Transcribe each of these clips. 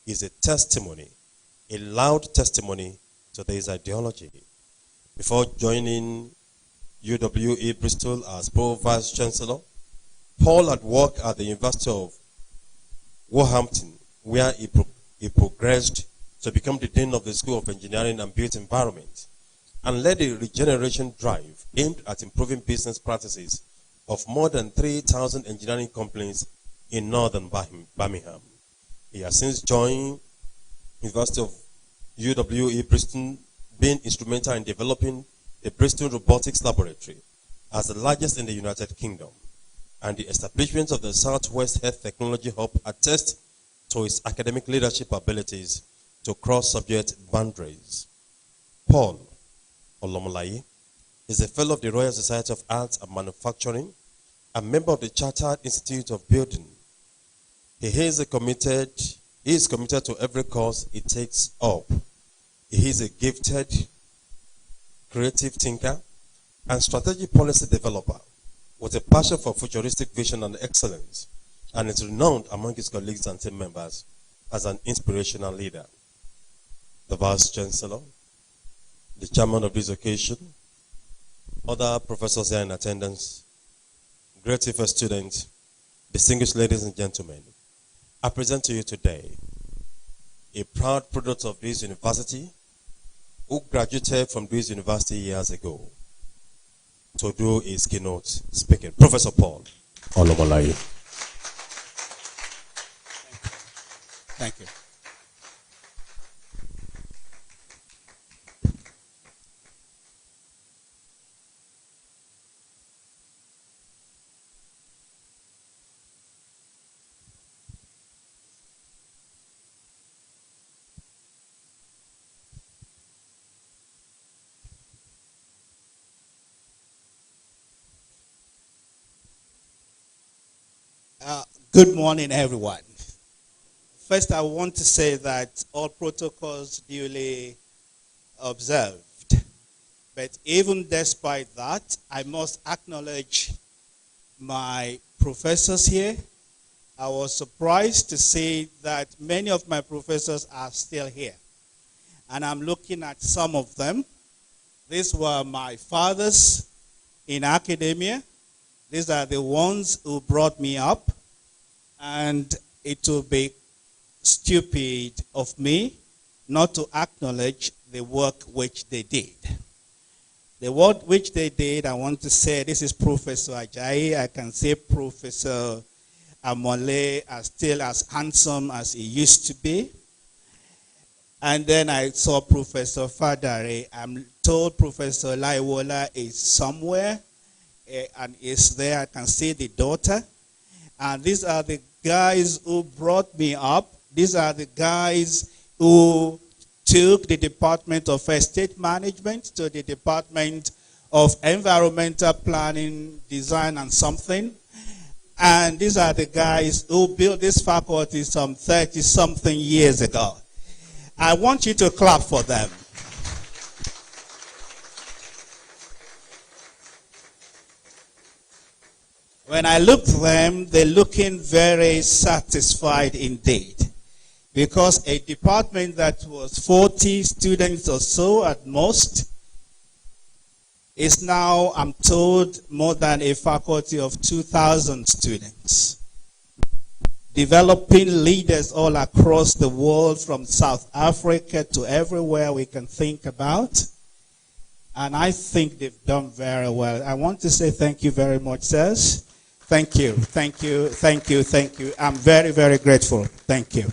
is a testimony, a loud testimony to this ideology. Before joining UWE Bristol as Pro-Vice Chancellor, Paul had worked at the University of Wolverhampton, where he progressed to become the Dean of the School of Engineering and Built Environment, and led a regeneration drive aimed at improving business practices of more than 3,000 engineering companies in northern Birmingham. He has since joined University of UWE Bristol, being instrumental in developing the Bristol Robotics Laboratory as the largest in the United Kingdom, and the establishment of the Southwest Health Technology Hub attests to his academic leadership abilities to cross subject boundaries. Paul OLOMOLAIYE is a fellow of the Royal Society of Arts and Manufacturing, a member of the Chartered Institute of Building. He is committed to every cause he takes up. He is a gifted, creative thinker and strategic policy developer with a passion for futuristic vision and excellence, and is renowned among his colleagues and team members as an inspirational leader. The Vice Chancellor, the chairman of this occasion, other professors here in attendance, great first students, distinguished ladies and gentlemen, I present to you today a proud product of this university who graduated from this university years ago to do his keynote speaking. Professor Paul OLOMOLAIYE. Thank you. Good morning, everyone. First, I want to say that all protocols duly observed. But even despite that, I must acknowledge my professors here. I was surprised to see that many of my professors are still here. And I'm looking at some of them. These were my fathers in academia. These are the ones who brought me up. And it will be stupid of me not to acknowledge the work which they did. The work which they did, I want to say, this is Professor Ajayi. I can say Professor Amole is still as handsome as he used to be. And then I saw Professor Fadare. I'm told Professor Laiwola is somewhere and is there. I can see the daughter. And these are the guys who brought me up. These are the guys who took the Department of Estate Management to the Department of Environmental Planning, Design, and something. And these are the guys who built this faculty some 30-something years ago. I want you to clap for them. When I look at them, they're looking very satisfied indeed. Because a department that was 40 students or so at most is now, I'm told, more than a faculty of 2,000 students. Developing leaders all across the world, from South Africa to everywhere we can think about. And I think they've done very well. I want to say thank you very much, sirs. Thank you, thank you, thank you, thank you. I'm very, very grateful. Thank you.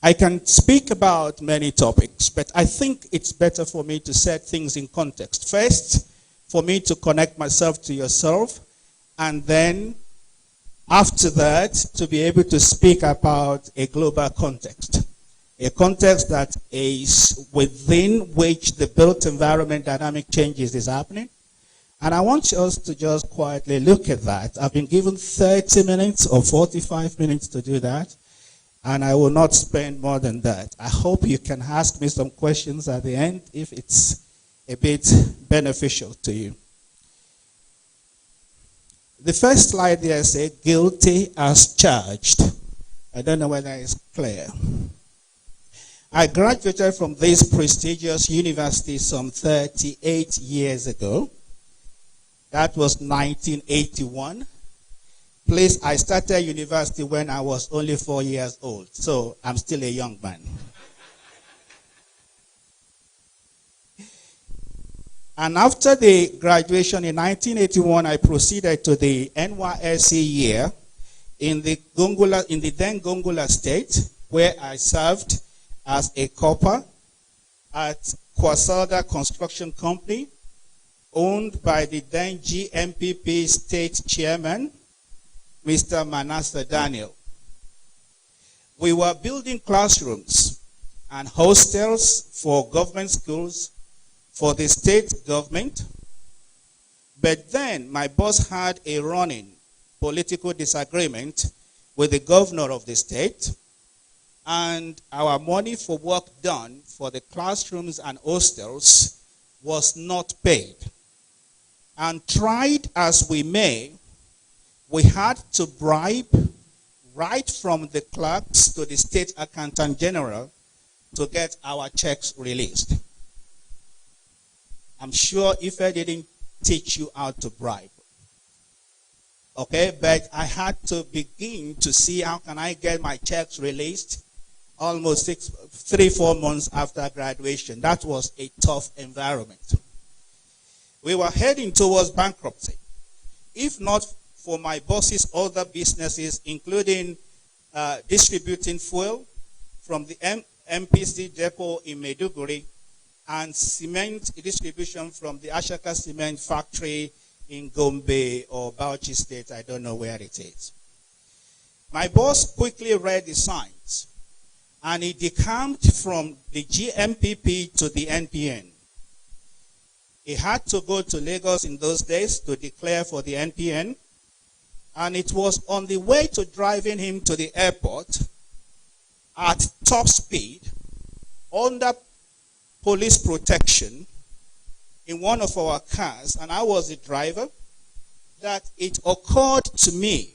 I can speak about many topics, but I think it's better for me to set things in context. First, for me to connect myself to yourself, and then after that, to be able to speak about a global context. A context that is within which the built environment dynamic changes is happening. And I want us to just quietly look at that. I've been given 30 minutes or 45 minutes to do that, and I will not spend more than that. I hope you can ask me some questions at the end if it's a bit beneficial to you. The first slide there said, guilty as charged. I don't know whether it's clear. I graduated from this prestigious university some 38 years ago. That was 1981. Please, I started university when I was only 4 years old, so I'm still a young man. And after the graduation in 1981, I proceeded to the NYSC year in the then Gongola state, where I served as a copper at Kwasalda Construction Company, owned by the then GMPP state chairman, Mr. Manasseh Daniel. We were building classrooms and hostels for government schools, for the state government. But then my boss had a running political disagreement with the governor of the state, and our money for work done for the classrooms and hostels was not paid. And tried as we may, we had to bribe right from the clerks to the state accountant general to get our checks released. I'm sure if I didn't teach you how to bribe. Okay, but I had to begin to see how can I get my checks released almost 3-4 months after graduation. That was a tough environment. We were heading towards bankruptcy. If not for my boss's other businesses, including distributing fuel from the MPC depot in Maiduguri, and cement distribution from the Ashaka cement factory in Gombe or Bauchi State, I don't know where it is. My boss quickly read the signs, and he decamped from the GMPP to the NPN. He had to go to Lagos in those days to declare for the NPN, and it was on the way to driving him to the airport at top speed, under police protection, in one of our cars, and I was the driver, that it occurred to me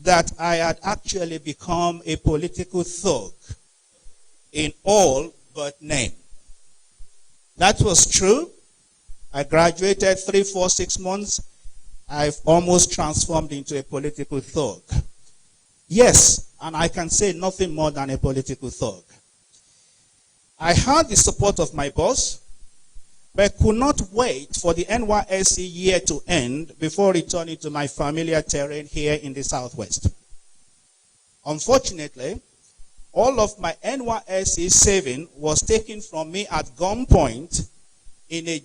that I had actually become a political thug in all but name. That was true. I graduated 3, 4, 6 months. I've almost transformed into a political thug. Yes, and I can say nothing more than a political thug. I had the support of my boss, but could not wait for the NYSC year to end before returning to my familiar terrain here in the Southwest. Unfortunately, all of my NYSC saving was taken from me at gunpoint in a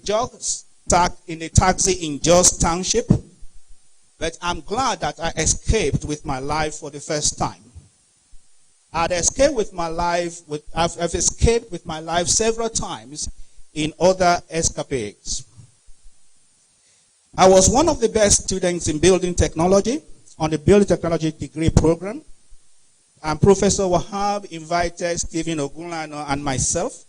taxi in Jos Township, but I'm glad that I escaped with my life for the first time. I've escaped with my life several times in other escapades. I was one of the best students in building technology on the building technology degree program, and Professor Wahab invited Stephen Ogunlano and myself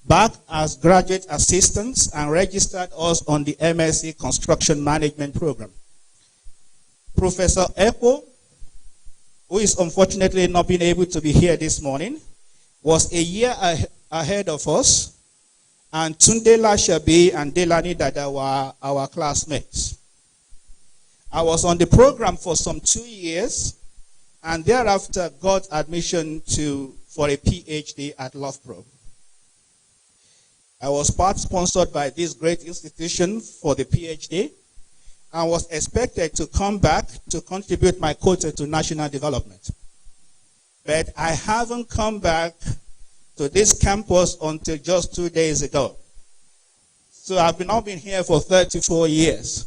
back as graduate assistants and registered us on the MSc Construction Management program. Professor Eko, who is unfortunately not being able to be here this morning, was a year ahead of us, and Tunde Lashabi and Delani Dada were our classmates. I was on the program for some 2 years, and thereafter got admission for a PhD at Loughborough. I was part-sponsored by this great institution for the PhD, and was expected to come back to contribute my quota to national development. But I haven't come back to this campus until just 2 days ago. So I've now been here for 34 years.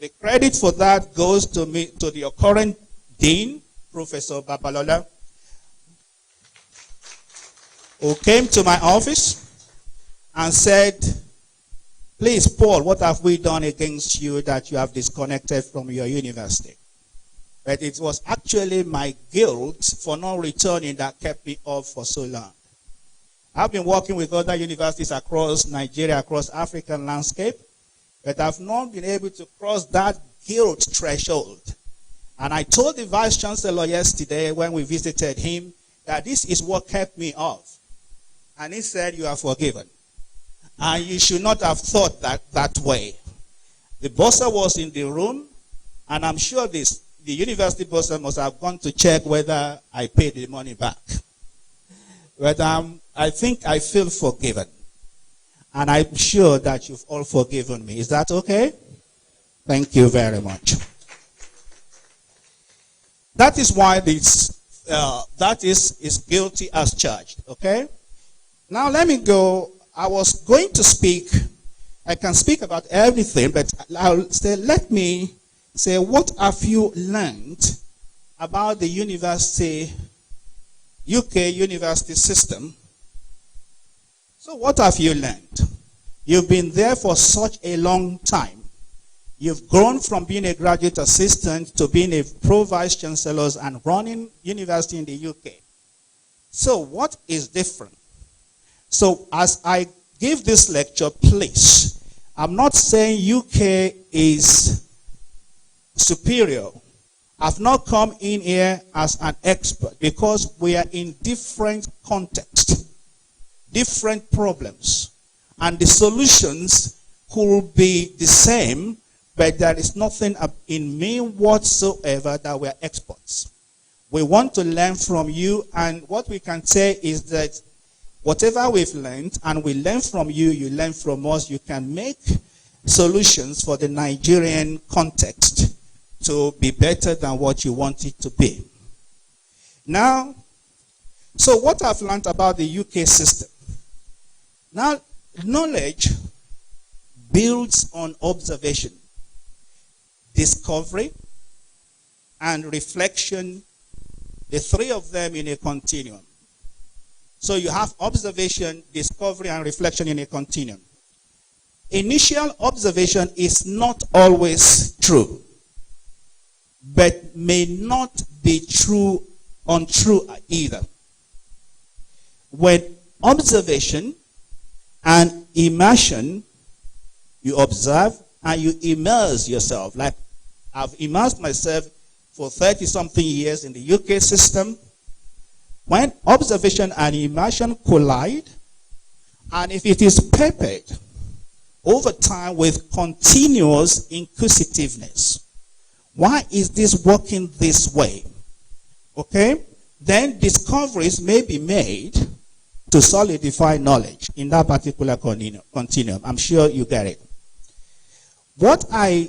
The credit for that goes to the current dean, Professor Babalola, who came to my office and said, "Please, Paul, what have we done against you that you have disconnected from your university?" But it was actually my guilt for not returning that kept me off for so long. I've been working with other universities across Nigeria, across African landscape, but I've not been able to cross that guilt threshold. And I told the Vice Chancellor yesterday when we visited him that this is what kept me off. And he said, you are forgiven. And you should not have thought that way. The bursar was in the room, and I'm sure the university bursar must have gone to check whether I paid the money back. But I think I feel forgiven. And I'm sure that you've all forgiven me. Is that okay? Thank you very much. That is why that is guilty as charged. Okay? Now let me go. I was going to speak. I can speak about everything, but I'll say, let me say, what have you learned about the university, UK university system? So what have you learned? You've been there for such a long time. You've grown from being a graduate assistant to being a pro-vice chancellor and running university in the UK. So what is different? So as I give this lecture, please, I'm not saying UK is superior. I've not come in here as an expert because we are in different contexts, different problems, and the solutions could be the same, but there is nothing in me whatsoever that we're experts. We want to learn from you, and what we can say is that whatever we've learned, and we learn from you, you learn from us, you can make solutions for the Nigerian context to be better than what you want it to be. Now, so what I've learned about the UK system. Now, knowledge builds on observation, discovery, and reflection, the three of them in a continuum. So you have observation, discovery, and reflection in a continuum. Initial observation is not always true, but may not be untrue either. When observation and immersion, you observe and you immerse yourself. Like I've immersed myself for 30-something years in the UK system. When observation and immersion collide, and if it is peppered over time with continuous inquisitiveness, why is this working this way? Okay? Then discoveries may be made to solidify knowledge in that particular continuum. I'm sure you get it. What I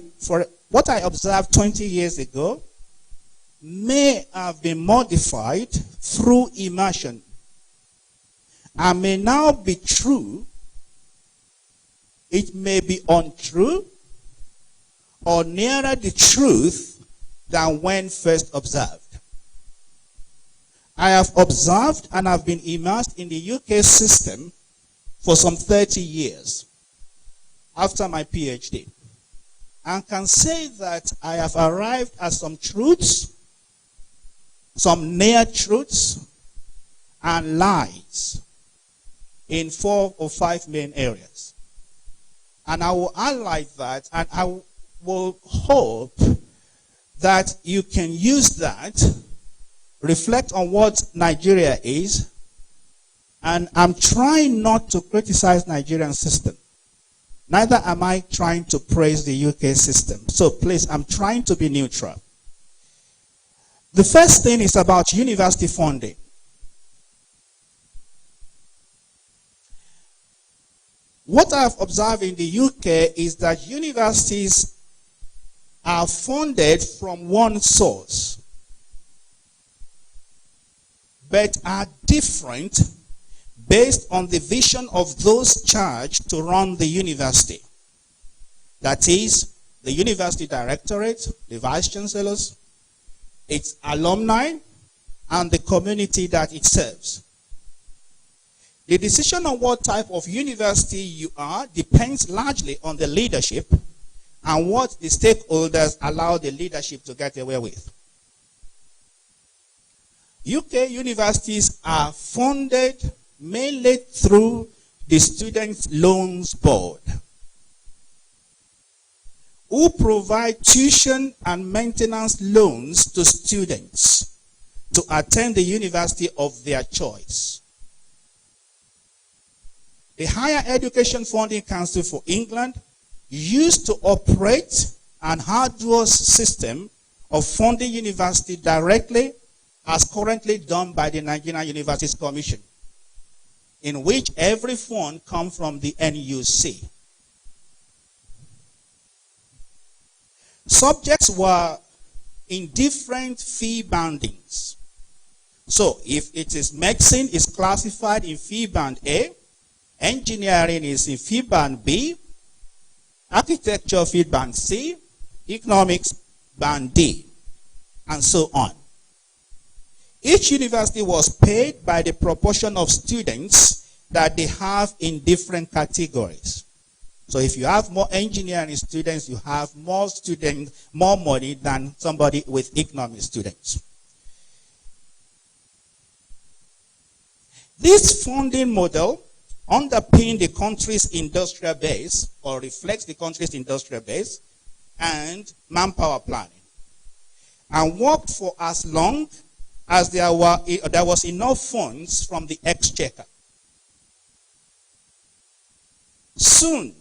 observed 20 years ago may have been modified through immersion and may now be true. It may be untrue or nearer the truth than when first observed. I have observed and have been immersed in the UK system for some 30 years after my PhD, and can say that I have arrived at some truths, some near truths, and lies in 4 or 5 main areas. And I will highlight that, and I will hope that you can use that, reflect on what Nigeria is, and I'm trying not to criticize Nigerian system. Neither am I trying to praise the UK system. So please, I'm trying to be neutral. The first thing is about university funding. What I've observed in the UK is that universities are funded from one source, but are different based on the vision of those charged to run the university. That is, the university directorate, the vice chancellors, its alumni, and the community that it serves. The decision on what type of university you are depends largely on the leadership and what the stakeholders allow the leadership to get away with. UK universities are funded mainly through the Student Loans Board. who provide tuition and maintenance loans to students to attend the university of their choice. The Higher Education Funding Council for England used to operate an arduous system of funding university directly, as currently done by the Nigerian Universities Commission, in which every fund comes from the NUC. Subjects were in different fee bandings. So if it is medicine, is classified in fee band A, engineering is in fee band B, architecture fee band C, economics band D, and so on. Each university was paid by the proportion of students that they have in different categories. So if you have more engineering students, you have more students, more money than somebody with economics students. This funding model underpins the country's industrial base, or reflects the country's industrial base and manpower planning, and worked for as long as there was enough funds from the exchequer. Soon,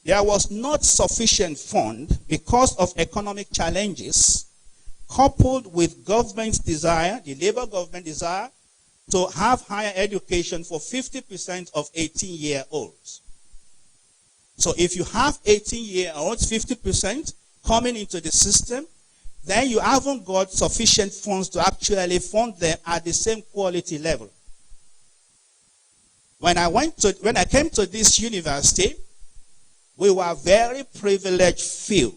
there was not sufficient fund because of economic challenges, coupled with government's desire, the Labour government desire, to have higher education for 50% of 18-year-olds. So if you have 18-year-olds, 50% coming into the system, then you haven't got sufficient funds to actually fund them at the same quality level. When I came to this university, we were very privileged few.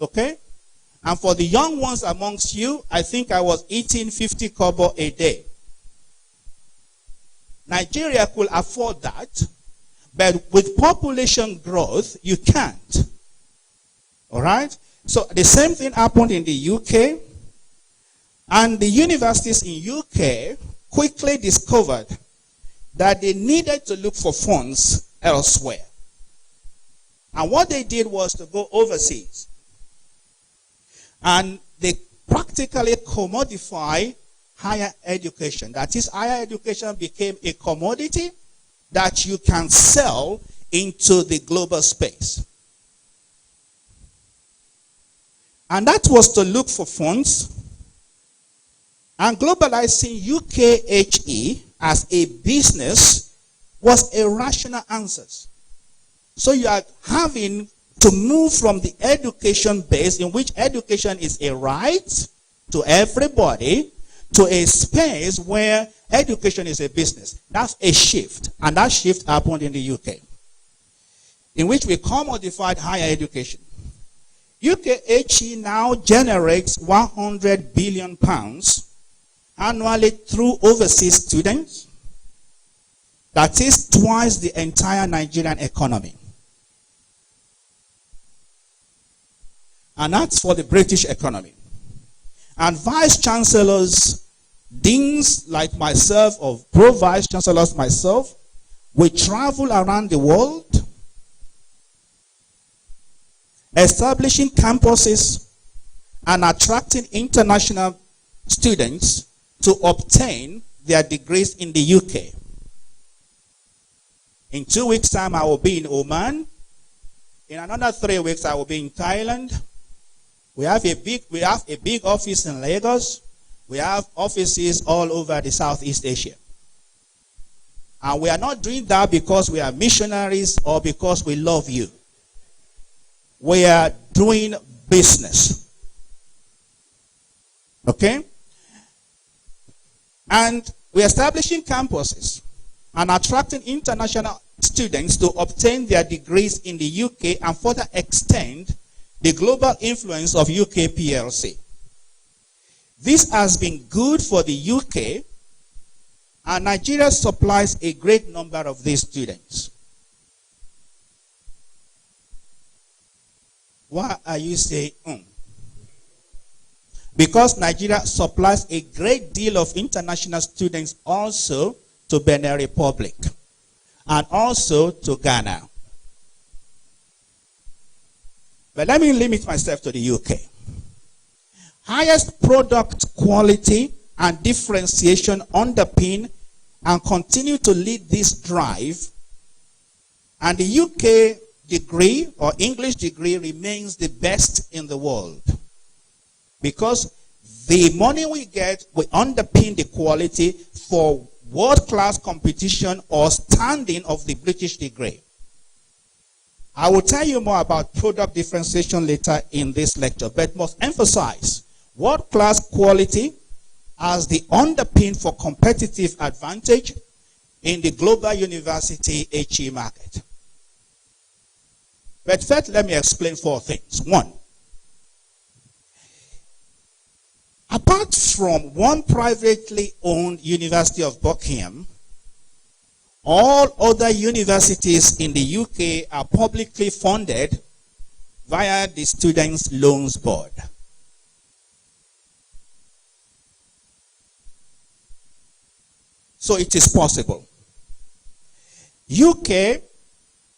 Okay? And for the young ones amongst you, I think I was eating 50 kobo a day. Nigeria could afford that, but with population growth, you can't. All right? So the same thing happened in the UK, and the universities in UK quickly discovered that they needed to look for funds elsewhere. And what they did was to go overseas. And they practically commodify higher education. That is, higher education became a commodity that you can sell into the global space. And that was to look for funds. And globalizing UKHE as a business was a rational answer. So you are having to move from the education base, in which education is a right to everybody, to a space where education is a business. That's a shift. And that shift happened in the UK, in which we commodified higher education. UKHE now generates £100 billion annually through overseas students. That is twice the entire Nigerian economy. And that's for the British economy. And vice chancellors, deans like myself, or pro-vice chancellors myself, we travel around the world, establishing campuses and attracting international students to obtain their degrees in the UK. In 2 weeks' time, I will be in Oman. In another 3 weeks, I will be in Thailand. We have a big office in Lagos. We have offices all over the Southeast Asia. And we are not doing that because we are missionaries or because we love you. We are doing business. Okay? And we are establishing campuses and attracting international students to obtain their degrees in the UK and further extend the global influence of UK PLC. This has been good for the UK, and Nigeria supplies a great number of these students. Why are you saying Because Nigeria supplies a great deal of international students also to Benin Republic and also to Ghana. But let me limit myself to the UK. Highest product quality and differentiation underpin and continue to lead this drive. And the UK degree or English degree remains the best in the world. Because the money we get will underpin the quality for world-class competition or standing of the British degree. I will tell you more about product differentiation later in this lecture, but must emphasize world-class quality as the underpin for competitive advantage in the global university HE market. But first, let me explain 4 things. 1, apart from one privately owned University of Buckingham, all other universities in the UK are publicly funded via the Students' Loans Board. So it is possible. UK,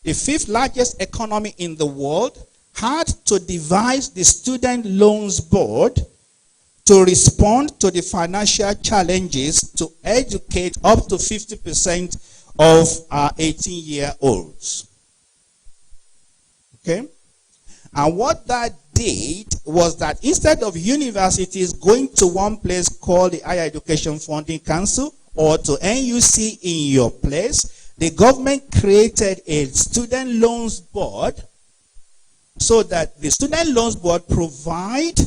the 5th largest economy in the world, had to devise the Student Loans Board to respond to the financial challenges to educate up to 50% of our 18-year-olds. Okay? And what that did was that instead of universities going to one place called the Higher Education Funding Council or to NUC in your place, the government created a Student Loans Board so that the Student Loans Board provide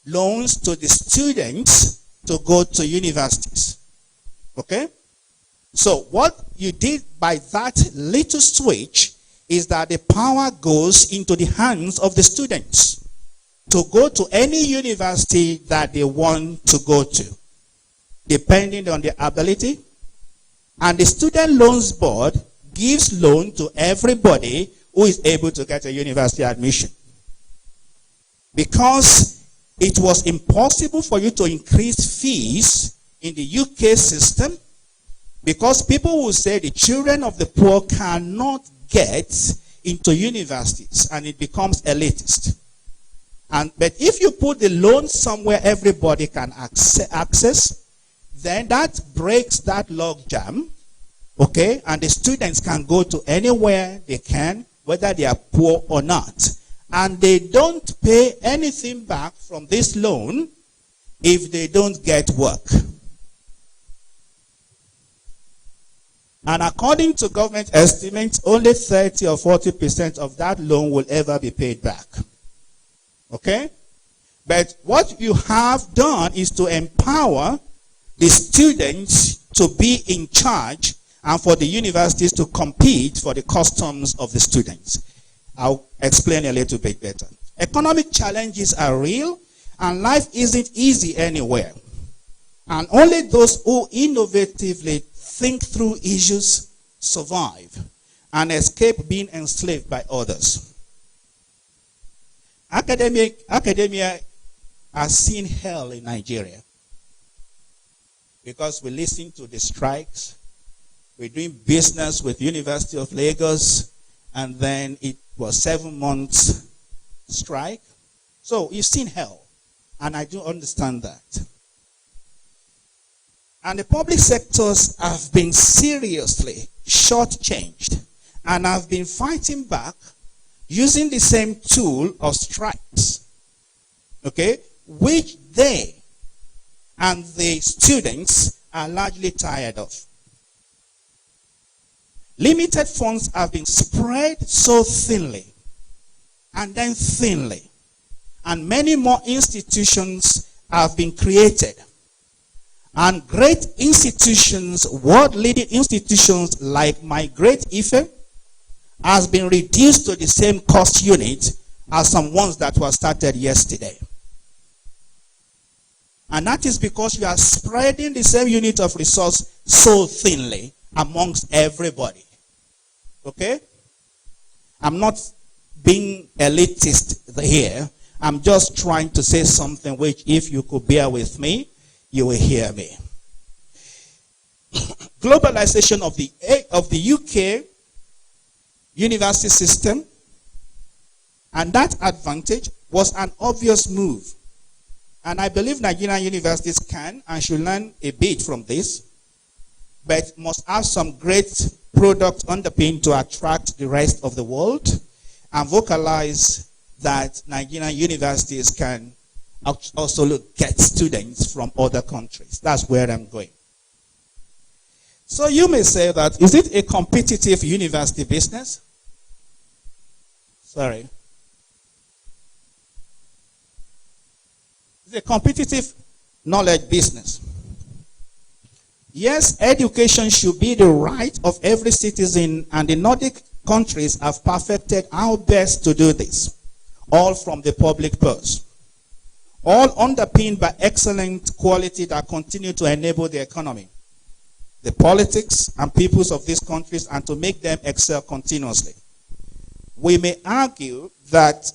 loans to the students to go to universities. Okay? So what you did by that little switch is that the power goes into the hands of the students to go to any university that they want to go to, depending on their ability. And the Student Loans Board gives loan to everybody who is able to get a university admission. Because it was impossible for you to increase fees in the UK system, because people will say the children of the poor cannot get into universities and it becomes elitist. But if you put the loan somewhere everybody can access, then that breaks that log jam, okay? And the students can go to anywhere they can, whether they are poor or not. And they don't pay anything back from this loan if they don't get work. And according to government estimates, only 30 or 40% of that loan will ever be paid back. Okay? But what you have done is to empower the students to be in charge and for the universities to compete for the customs of the students. I'll explain a little bit better. Economic challenges are real and life isn't easy anywhere. And only those who innovatively think through issues survive and escape being enslaved by others. Academia has seen hell in Nigeria because we listen to the strikes. We're doing business with University of Lagos, and then it was 7 months strike. So you've seen hell, and I do understand that. And the public sectors have been seriously shortchanged and have been fighting back using the same tool of strikes, okay, which they and the students are largely tired of. Limited funds have been spread so thinly and then thinly, and many more institutions have been created. And great institutions, world-leading institutions like my great Ife, has been reduced to the same cost unit as some ones that were started yesterday. And that is because you are spreading the same unit of resource so thinly amongst everybody. Okay? I'm not being elitist here. I'm just trying to say something which, if you could bear with me, you will hear me. Globalization of the UK university system And that advantage was an obvious move. And I believe Nigerian universities can and should learn a bit from this, but must have some great product underpinning to attract the rest of the world and vocalize that Nigerian universities can also get students from other countries. That's where I'm going. So you may say that, is it a competitive university business? Sorry. It's a competitive knowledge business. Yes, education should be the right of every citizen, and the Nordic countries have perfected our best to do this, all from the public purse, all underpinned by excellent quality that continue to enable the economy, the politics and peoples of these countries, and to make them excel continuously. We may argue that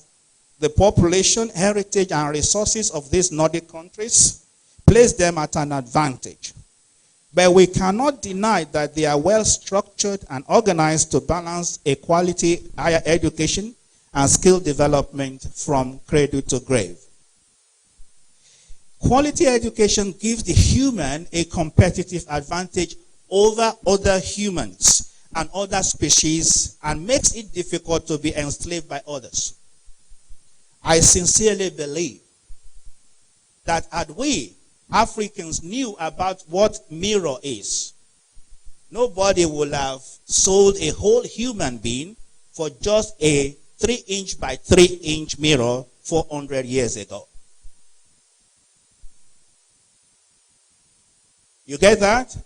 the population, heritage, and resources of these Nordic countries place them at an advantage. But we cannot deny that they are well structured and organized to balance a quality higher education and skill development from cradle to grave. Quality education gives the human a competitive advantage over other humans and other species and makes it difficult to be enslaved by others. I sincerely believe that had we Africans knew about what mirror is, nobody would have sold a whole human being for just a 3-inch by 3-inch mirror 400 years ago. You get that?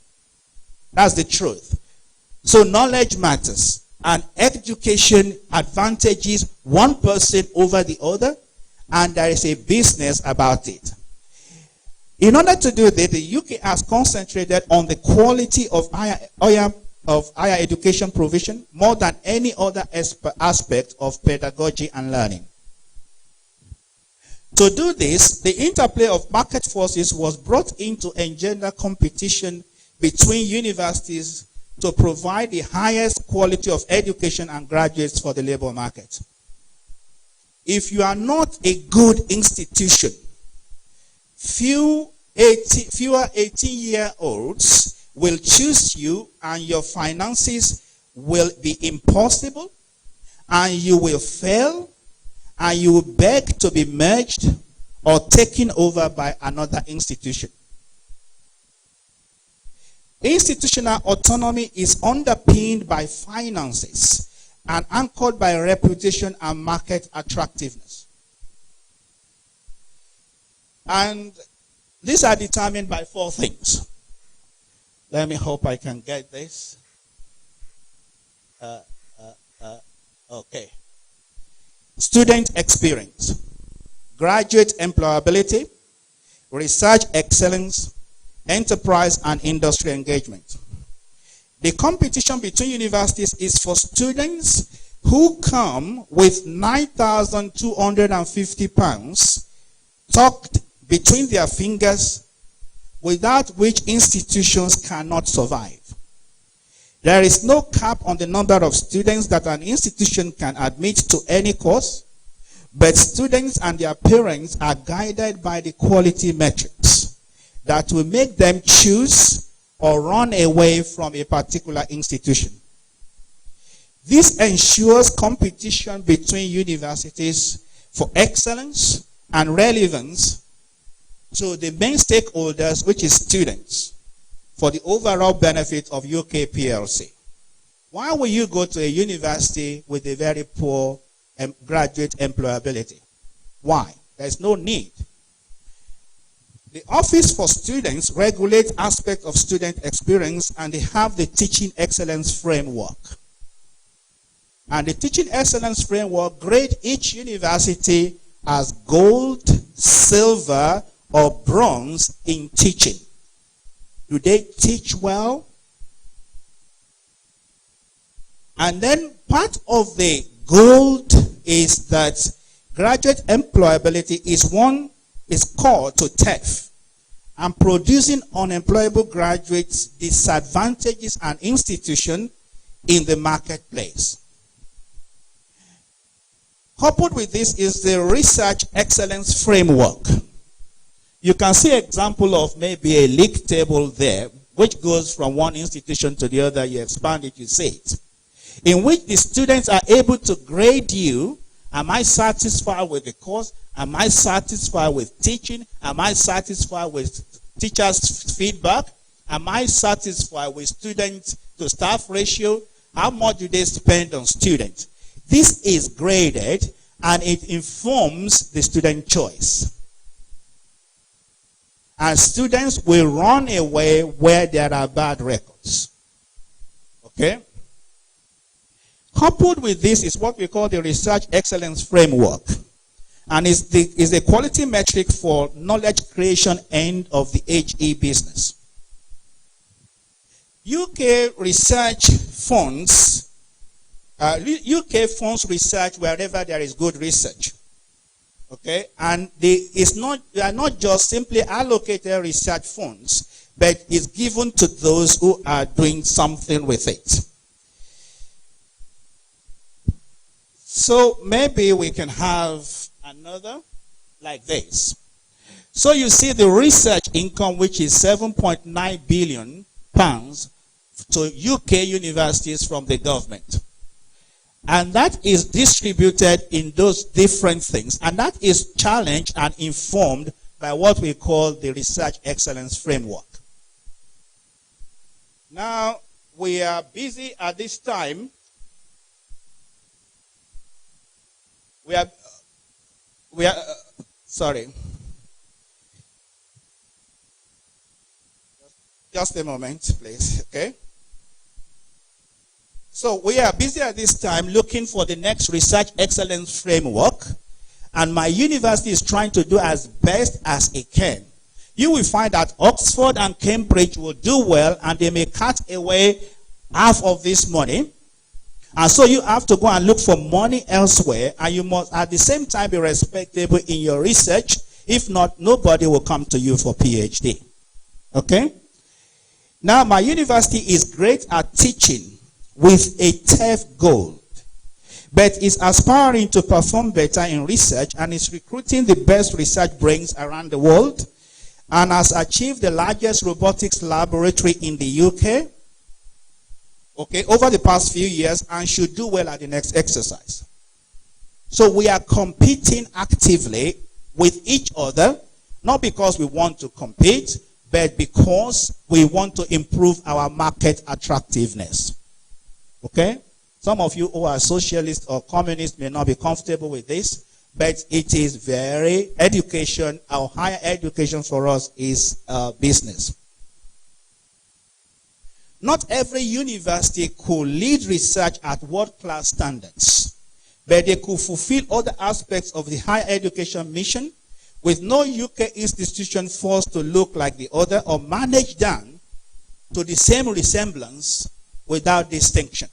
That's the truth. So knowledge matters, and education advantages one person over the other, and there is a business about it. In order to do this, the UK has concentrated on the quality of higher education provision more than any other aspect of pedagogy and learning. To do this, the interplay of market forces was brought in to engender competition between universities to provide the highest quality of education and graduates for the labor market. If you are not a good institution, fewer 18-year-olds will choose you, and your finances will be impossible, and you will fail, and you will beg to be merged or taken over by another institution. Institutional autonomy is underpinned by finances and anchored by reputation and market attractiveness. And these are determined by 4 things. Let me hope I can get this. Okay. Student experience, graduate employability, research excellence, enterprise and industry engagement. The competition between universities is for students who come with £9,250 tucked between their fingers, without which institutions cannot survive. There is no cap on the number of students that an institution can admit to any course, but students and their parents are guided by the quality metrics that will make them choose or run away from a particular institution. This ensures competition between universities for excellence and relevance to the main stakeholders, which is students, for the overall benefit of UK PLC. Why will you go to a university with a very poor graduate employability? Why? There's no need. The Office for Students regulates aspects of student experience, and they have the Teaching Excellence Framework. And the Teaching Excellence Framework grades each university as gold, silver, or bronze in teaching. Do they teach well? And then part of the gold is that graduate employability is core to TEF, and producing unemployable graduates disadvantages an institution in the marketplace. Coupled with this is the research excellence framework. You can see an example of maybe a league table there, which goes from one institution to the other. You expand it, you see it. In which the students are able to grade you. Am I satisfied with the course? Am I satisfied with teaching? Am I satisfied with teachers' feedback? Am I satisfied with student to staff ratio? How much do they spend on students? This is graded and it informs the student choice. And students will run away where there are bad records. Okay? Coupled with this is what we call the research excellence framework. And is a quality metric for knowledge creation end of the HE business. UK research funds, UK funds research wherever there is good research. Okay, and they are not just simply allocated research funds, but it's given to those who are doing something with it. So maybe we can have another like this. So you see the research income, which is 7.9 billion pounds to UK universities from the government. And that is distributed in those different things. And that is challenged and informed by what we call the research excellence framework. Now, we are busy at this time. Sorry. Just a moment, please, okay? So we are busy at this time looking for the next research excellence framework, and my university is trying to do as best as it can. You will find that Oxford and Cambridge will do well, and they may cut away half of this money. And so you have to go and look for money elsewhere, and you must at the same time be respectable in your research. If not, nobody will come to you for PhD. Okay? Now, my university is great at teaching with a TEF goal, but is aspiring to perform better in research and is recruiting the best research brains around the world and has achieved the largest robotics laboratory in the UK, okay, over the past few years, and should do well at the next exercise. So we are competing actively with each other, not because we want to compete, but because we want to improve our market attractiveness. Okay? Some of you who are socialists or communists may not be comfortable with this, but it is very education, our higher education for us is business. Not every university could lead research at world-class standards, but they could fulfill other aspects of the higher education mission with no UK institution forced to look like the other or managed down to the same resemblance without distinction.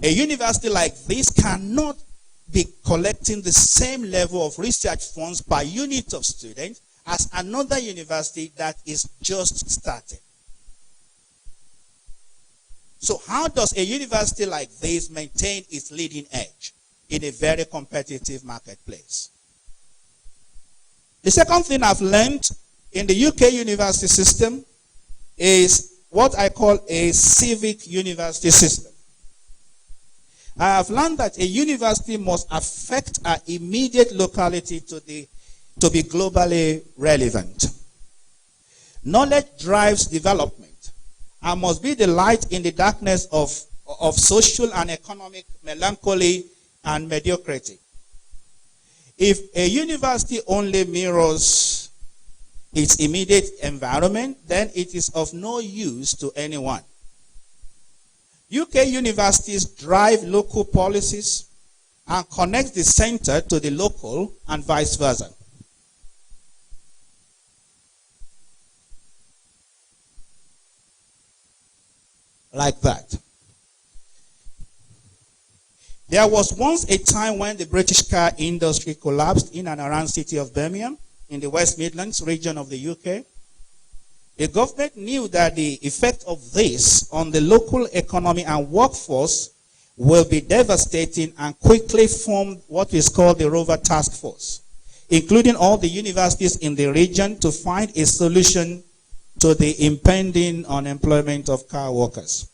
A university like this cannot be collecting the same level of research funds per unit of students as another university that is just starting. So how does a university like this maintain its leading edge in a very competitive marketplace? The second thing I've learned in the UK university system is what I call a civic university system. I have learned that a university must affect our immediate locality to be globally relevant. Knowledge drives development and must be the light in the darkness of social and economic melancholy and mediocrity. If a university only mirrors its immediate environment, then it is of no use to anyone. UK universities drive local policies and connect the center to the local and vice versa. Like that. There was once a time when the British car industry collapsed in and around the city of Birmingham in the West Midlands region of the UK. The government knew that the effect of this on the local economy and workforce will be devastating, and quickly formed what is called the Rover Task Force, including all the universities in the region, to find a solution to the impending unemployment of car workers.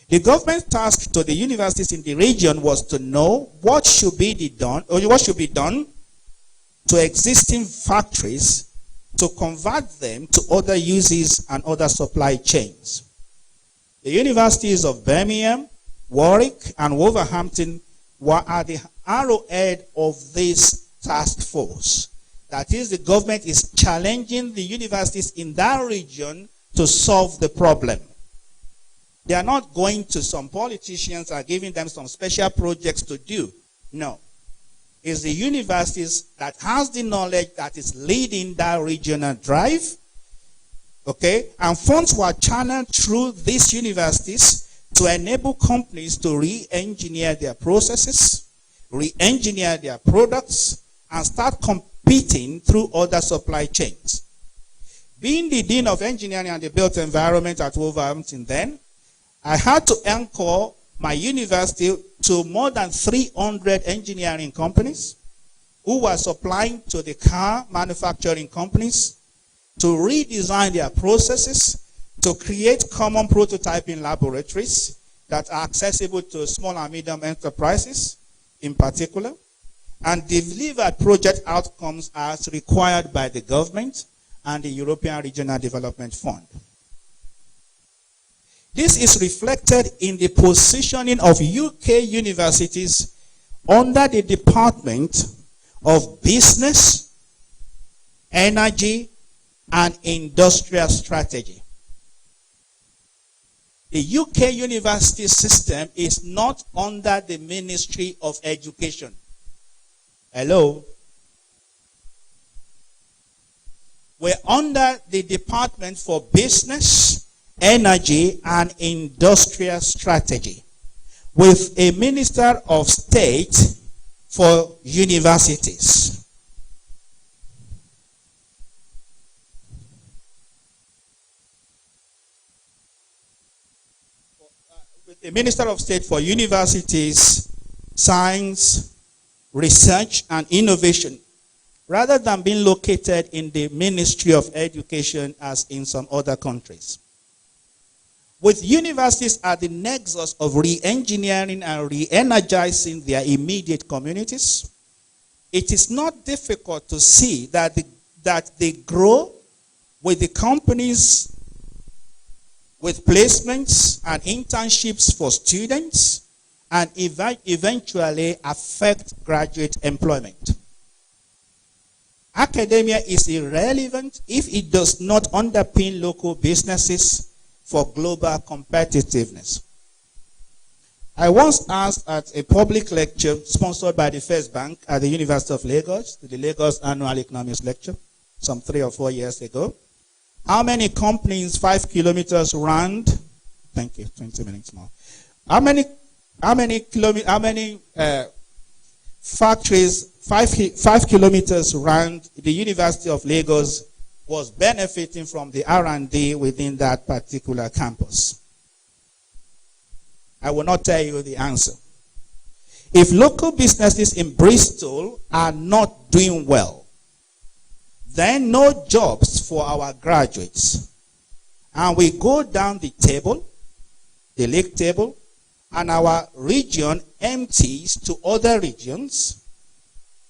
The government's task to the universities in the region was to know what should be done to existing factories to convert them to other uses and other supply chains. The universities of Birmingham, Warwick, and Wolverhampton were at the arrowhead of this task force. That is, the government is challenging the universities in that region to solve the problem. They are not going to some politicians and giving them some special projects to do. No. It's the universities that has the knowledge that is leading that regional drive. Okay? And funds were channeled through these universities to enable companies to re-engineer their processes, re-engineer their products, and start competing through other supply chains. Being the Dean of Engineering and the Built Environment at Wolverhampton then, I had to anchor my university to more than 300 engineering companies who were supplying to the car manufacturing companies to redesign their processes, to create common prototyping laboratories that are accessible to small and medium enterprises in particular, and deliver project outcomes as required by the government and the European Regional Development Fund. This is reflected in the positioning of UK universities under the Department of Business, Energy, and Industrial Strategy. The UK university system is not under the Ministry of Education. Hello? We're under the Department for Business, Energy, and Industrial Strategy, with a Minister of State for Universities. With a Minister of State for Universities, Science, Research, and Innovation, rather than being located in the Ministry of Education as in some other countries. With universities at the nexus of re-engineering and re-energizing their immediate communities, it is not difficult to see that they grow with the companies, with placements and internships for students, and eventually affect graduate employment. Academia is irrelevant if it does not underpin local businesses for global competitiveness. I once asked at a public lecture sponsored by the First Bank at the University of Lagos, the Lagos Annual Economics Lecture, some 3 or 4 years ago, how many companies 5 kilometers round, thank you, 20 minutes more, how many factories 5 kilometers around the University of Lagos was benefiting from the R&D within that particular campus? I will not tell you the answer. If local businesses in Bristol are not doing well, then no jobs for our graduates. And we go down the table, the league table, and our region empties to other regions,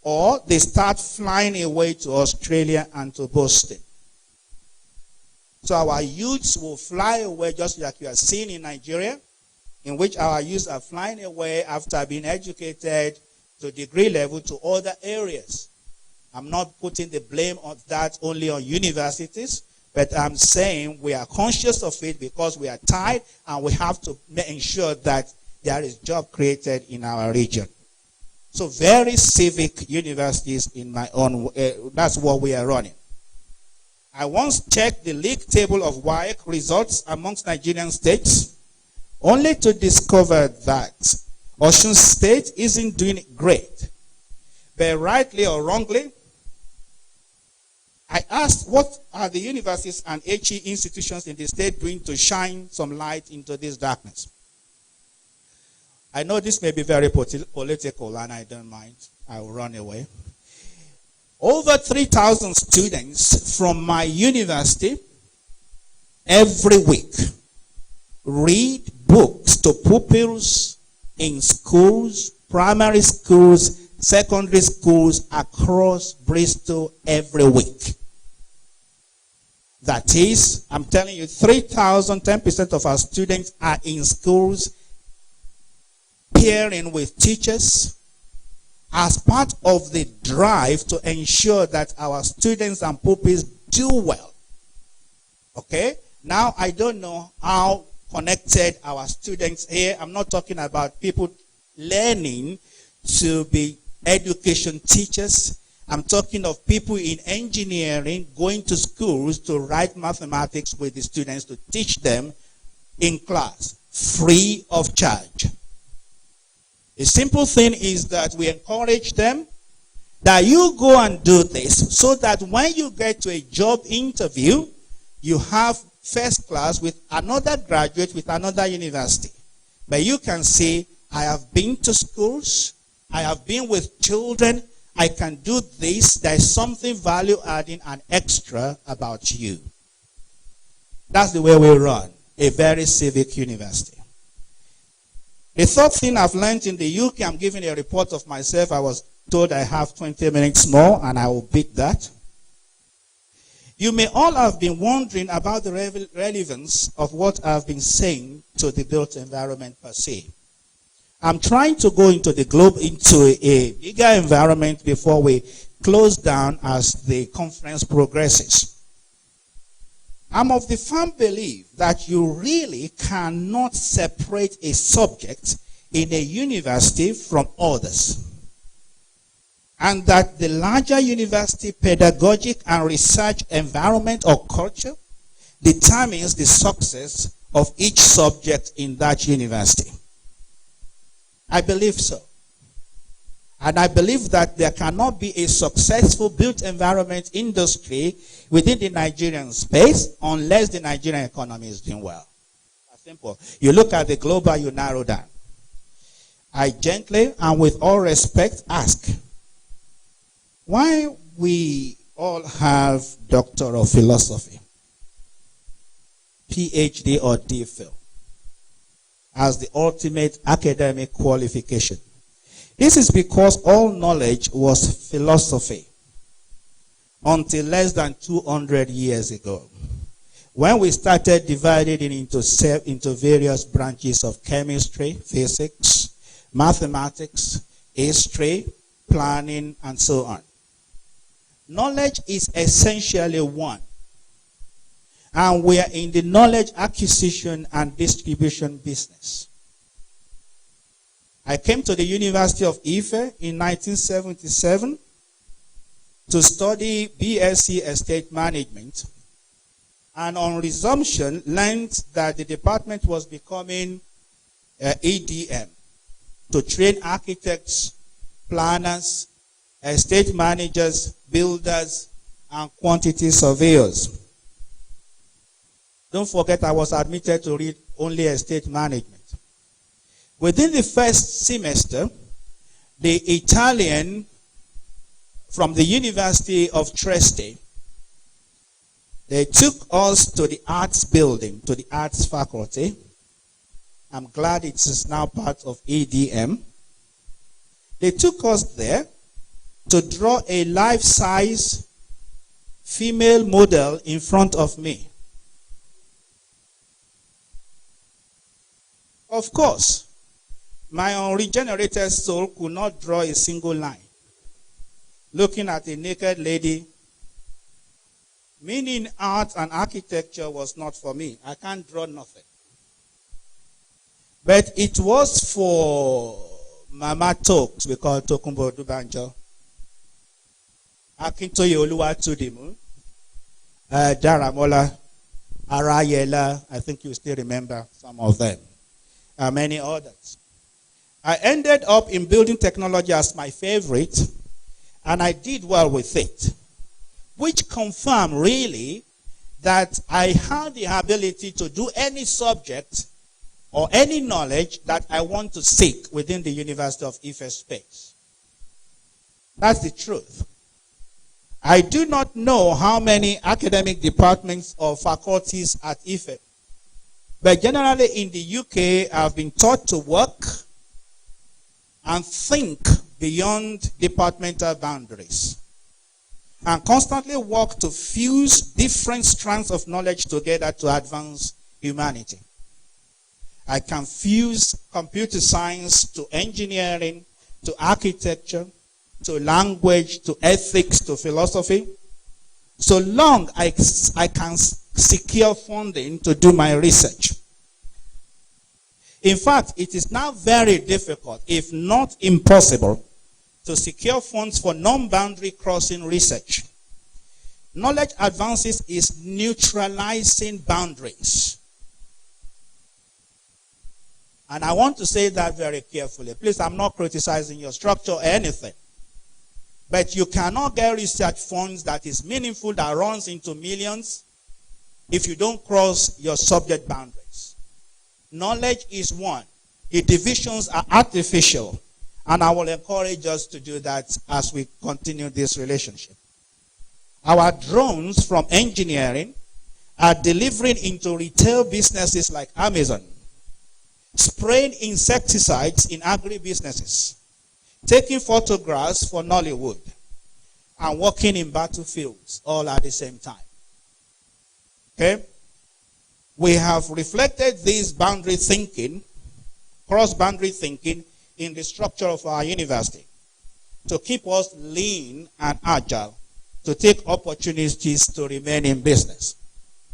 or they start flying away to Australia and to Boston. So our youths will fly away, just like you are seeing in Nigeria, in which our youths are flying away after being educated to degree level to other areas. I'm not putting the blame of that only on universities, but I'm saying we are conscious of it because we are tired and we have to ensure that there is job created in our region. So very civic universities in my own, that's what we are running. I once checked the league table of WAEC results amongst Nigerian states, only to discover that Osun State isn't doing great. But rightly or wrongly, I asked, what are the universities and HE institutions in the state doing to shine some light into this darkness? I know this may be very political, and I don't mind. I will run away. Over 3,000 students from my university every week read books to pupils in schools, primary schools, secondary schools across Bristol every week. That is, I'm telling you, 3,000, 10% of our students are in schools, peering with teachers as part of the drive to ensure that our students and pupils do well. Okay? Now, I don't know how connected our students here. I'm not talking about people learning to be education teachers. I'm talking of people in engineering going to schools to write mathematics with the students to teach them in class, free of charge. A simple thing is that we encourage them that you go and do this so that when you get to a job interview, you have first class with another graduate with another university. But you can say, I have been to schools, I have been with children, I can do this, there's something value adding and extra about you. That's the way we run a very civic university. The third thing I've learned in the UK, I'm giving a report of myself. I was told I have 20 minutes more, and I will beat that. You may all have been wondering about the relevance of what I've been saying to the built environment per se. I'm trying to go into the globe, into a bigger environment before we close down as the conference progresses. I'm of the firm belief that you really cannot separate a subject in a university from others. And that the larger university pedagogic and research environment or culture determines the success of each subject in that university. I believe so. And I believe that there cannot be a successful built environment industry within the Nigerian space unless the Nigerian economy is doing well. That's simple. You look at the global, you narrow down. I gently and with all respect ask, why we all have Doctor of Philosophy, PhD or DPhil, as the ultimate academic qualification? This is because all knowledge was philosophy until less than 200 years ago, when we started dividing it into various branches of chemistry, physics, mathematics, history, planning, and so on. Knowledge is essentially one. And we are in the knowledge acquisition and distribution business. I came to the University of Ife in 1977 to study BSc Estate Management, and on resumption learned that the department was becoming EDM, to train architects, planners, estate managers, builders, and quantity surveyors. Don't forget, I was admitted to read only estate management. Within the first semester, the Italian from the University of Trieste, they took us to the arts building, to the arts faculty. I'm glad it is now part of EDM. They took us there to draw a life-size female model in front of me. Of course, my unregenerated soul could not draw a single line. Looking at a naked lady, meaning art and architecture was not for me. I can't draw nothing. But it was for Mama Talks, we call Tokumbo Dubanjo, Akintoye Oluwatudimu, Daramola, Arayela, I think you still remember some of them, and many others. I ended up in building technology as my favorite, and I did well with it. which confirm really that I have the ability to do any subject or any knowledge that I want to seek within the University of Ife space. That's the truth. I do not know how many academic departments or faculties at Ife, but generally in the UK, I've been taught to work and think beyond departmental boundaries and constantly work to fuse different strands of knowledge together to advance humanity. I can fuse computer science to engineering, to architecture, to language, to ethics, to philosophy, so long I can secure funding to do my research. In fact, it is now very difficult, if not impossible, to secure funds for non-boundary crossing research. Knowledge advances is neutralizing boundaries. And I want to say that very carefully. Please, I'm not criticizing your structure or anything. But you cannot get research funds that is meaningful, that runs into millions, if you don't cross your subject boundaries. Knowledge is one. The divisions are artificial. And I will encourage us to do that as we continue this relationship. Our drones from engineering are delivering into retail businesses like Amazon, spraying insecticides in agri-businesses, taking photographs for Nollywood, and working in battlefields all at the same time. Okay? We have reflected this boundary thinking, cross-boundary thinking, in the structure of our university to keep us lean and agile, to take opportunities to remain in business.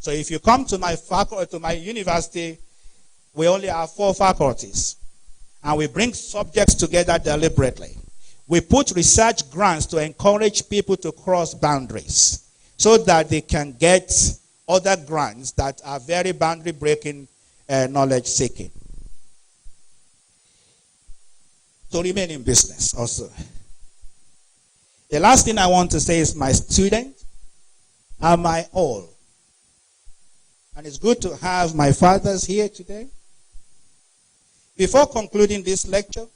So if you come to my university, we only have 4 faculties, and we bring subjects together deliberately. We put research grants to encourage people to cross boundaries so that they can get other grants that are very boundary-breaking knowledge seeking. To remain in business also. The last thing I want to say is my student are my all. And it's good to have my fathers here today. Before concluding this lecture,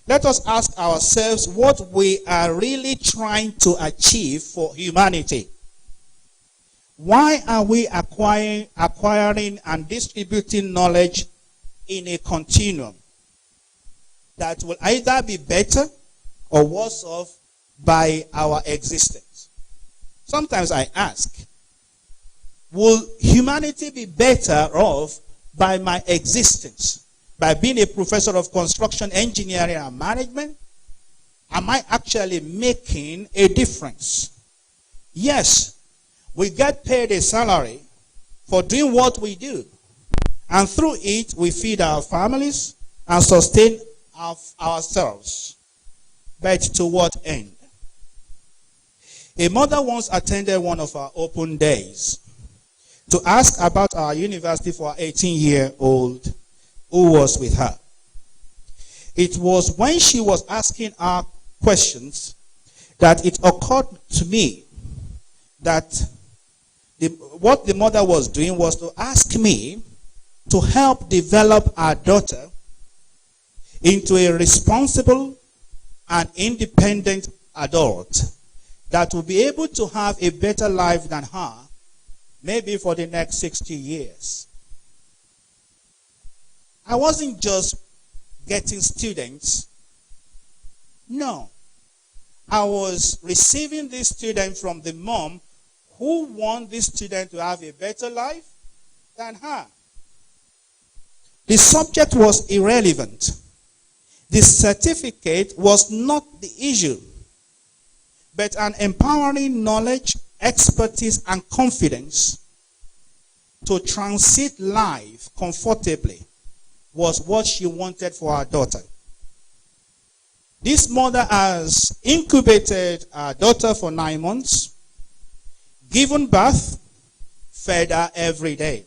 let us ask ourselves what we are really trying to achieve for humanity. Why are we acquiring and distributing knowledge in a continuum that will either be better or worse off by our existence? Sometimes I ask, will humanity be better off by my existence? By being a professor of construction engineering and management? Am I actually making a difference? Yes, we get paid a salary for doing what we do. And through it, we feed our families and sustain ourselves. But to what end? A mother once attended one of our open days to ask about our university for an 18-year-old who was with her. It was when she was asking our questions that it occurred to me that what the mother was doing was to ask me to help develop our daughter into a responsible and independent adult that will be able to have a better life than her, maybe for the next 60 years. I wasn't just getting students. No. I was receiving this student from the mom who want this student to have a better life than her. The subject was irrelevant. The certificate was not the issue, but an empowering knowledge, expertise, and confidence to transit life comfortably was what she wanted for her daughter. This mother has incubated her daughter for 9 months, given birth, fed her every day,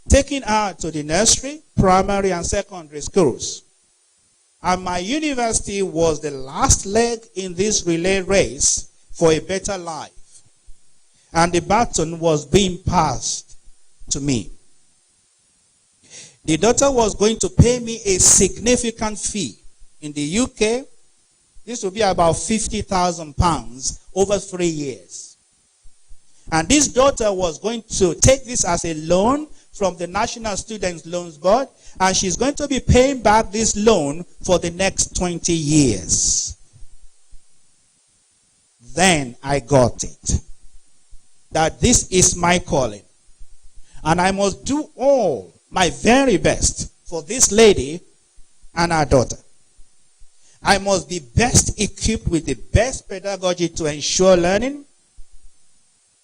taking her to the nursery, primary, and secondary schools. And my university was the last leg in this relay race for a better life. and the baton was being passed to me. The daughter was going to pay me a significant fee. In the UK, this would be about £50,000 over 3 years. And this daughter was going to take this as a loan from the National Students Loans Board, and she's going to be paying back this loan for the next 20 years. Then I got it, that this is my calling, and I must do all my very best for this lady and her daughter. I must be best equipped with the best pedagogy to ensure learning.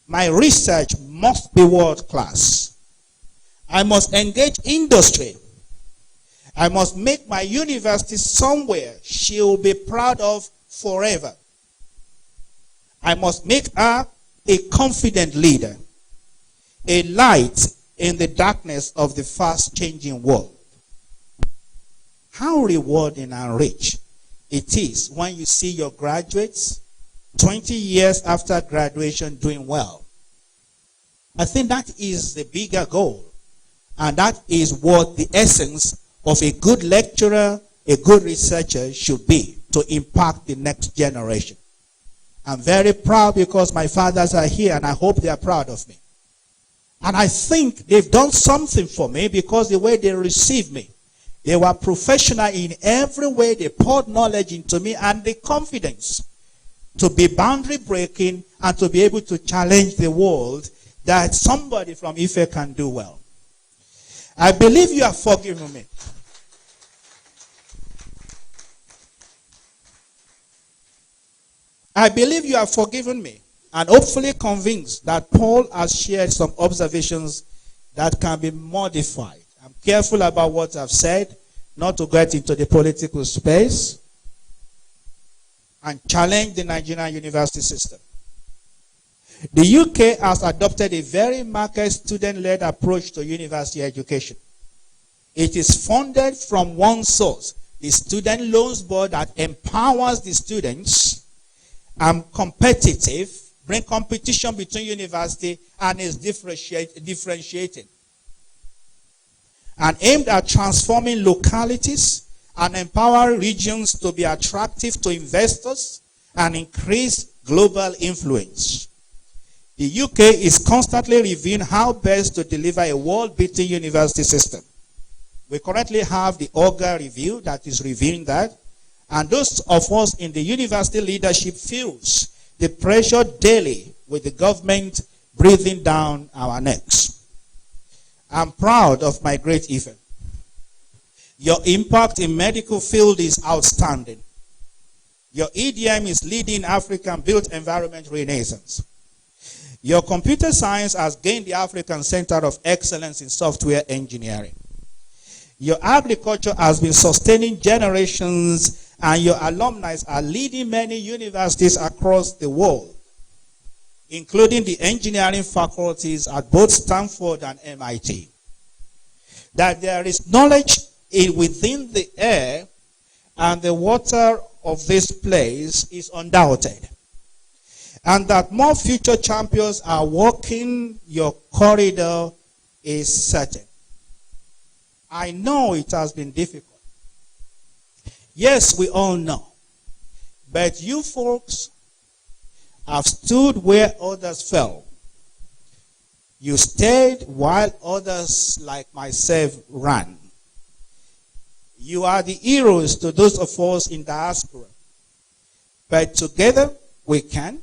My research must be world class. I must engage industry. I must make my university somewhere she will be proud of forever. I must make her a confident leader, a light in the darkness of the fast-changing world. How rewarding and rich it is when you see your graduates 20 years after graduation doing well. I think that is the bigger goal, and that is what the essence of a good lecturer, a good researcher should be, to impact the next generation. I'm very proud because my fathers are here, and I hope they are proud of me. And I think they've done something for me because the way they received me, they were professional in every way. They poured knowledge into me and the confidence to be boundary breaking and to be able to challenge the world that somebody from Ife can do well. I believe you have forgiven me. I believe you have forgiven me, and hopefully convinced that Paul has shared some observations that can be modified. I'm careful about what I've said, not to get into the political space and challenge the Nigerian university system. The UK has adopted a very market student-led approach to university education. It is funded from one source, the Student Loans Board, that empowers the students and competitive, bring competition between university, and is differentiated. And aimed at transforming localities and empowering regions to be attractive to investors and increase global influence. The UK is constantly reviewing how best to deliver a world-beating university system. We currently have the Auger review that is reviewing that, and those of us in the university leadership feels the pressure daily with the government breathing down our necks. I'm proud of my great Ife. Your impact in medical field is outstanding. Your EDM is leading African built environment renaissance. Your computer science has gained the African Center of Excellence in Software Engineering. Your agriculture has been sustaining generations, and your alumni are leading many universities across the world, including the engineering faculties at both Stanford and MIT. That there is knowledge within the air and the water of this place is undoubted. And that more future champions are walking your corridor is certain. I know it has been difficult. Yes, we all know. But you folks have stood where others fell. You stayed while others like myself ran. You are the heroes to those of us in diaspora. But together we can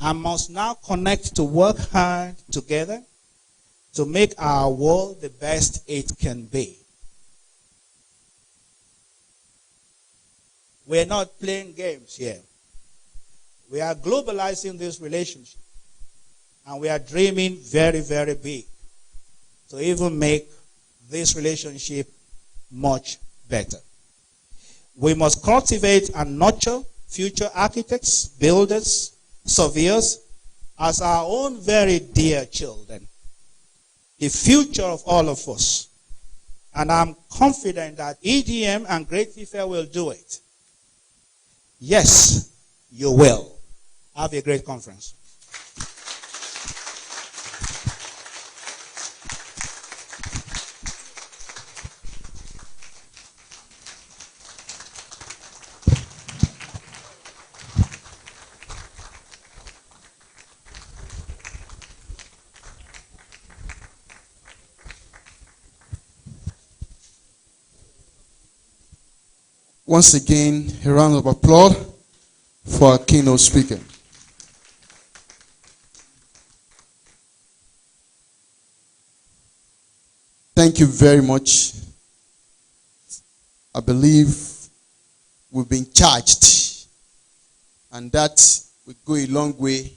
and must now connect to work hard together to make our world the best it can be. We're not playing games here. We are globalizing this relationship. And we are dreaming very, very big to even make this relationship much better. We must cultivate and nurture future architects, builders, surveyors as our own very dear children. The future of all of us. And I'm confident that EDM and Great Ife will do it. Yes, you will. Have a great conference. Once again, a round of applause for our keynote speaker. Thank you very much. I believe we've been charged, and that will go a long way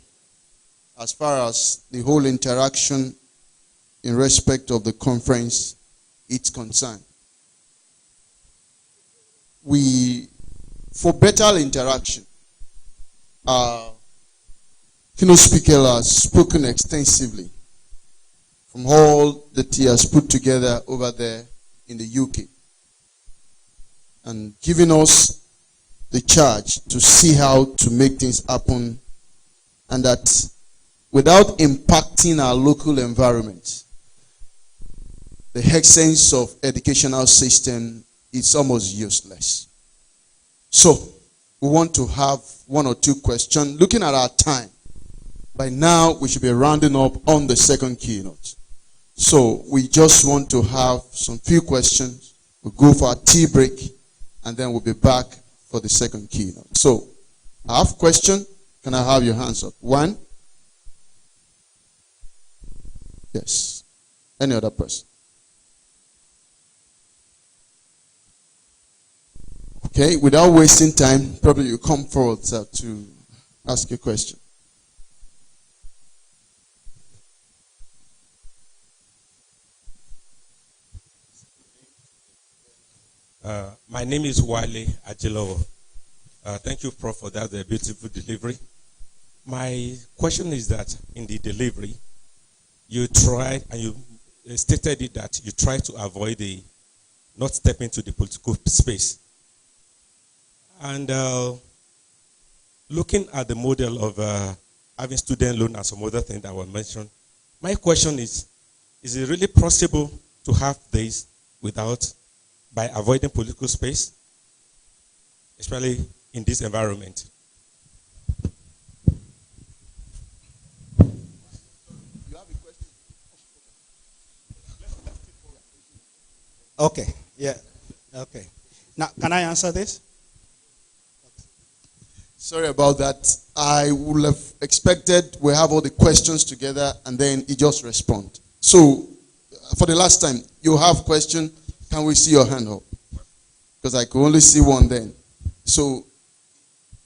as far as the whole interaction in respect of the conference is concerned. For better interaction, our keynote speaker has spoken extensively from all that he has put together over there in the UK, and giving us the charge to see how to make things happen, and that without impacting our local environment, the essence of educational system is almost useless. So we want to have one or two questions. Looking at our time, by now we should be rounding up on the second keynote. So we just want to have some few questions. We'll go for a tea break, and then we'll be back for the second keynote. So I have a question. Can I have your hands up? One? Yes. Any other person? Okay, without wasting time, probably you come forward, sir, to ask a question. My name is Wale Ajilowo. Thank you, Prof, for that beautiful delivery. My question is that in the delivery, you tried, and you stated it that you try to avoid not stepping into the political space. And looking at the model of having student loan and some other things that were mentioned, my question is it really possible to have this by avoiding political space, especially in this environment? Okay, yeah, okay. Now, can I answer this? Sorry about that. I would have expected we have all the questions together and then you just respond. So, for the last time, you have question. Can we see your hand up? Because I could only see one then. So,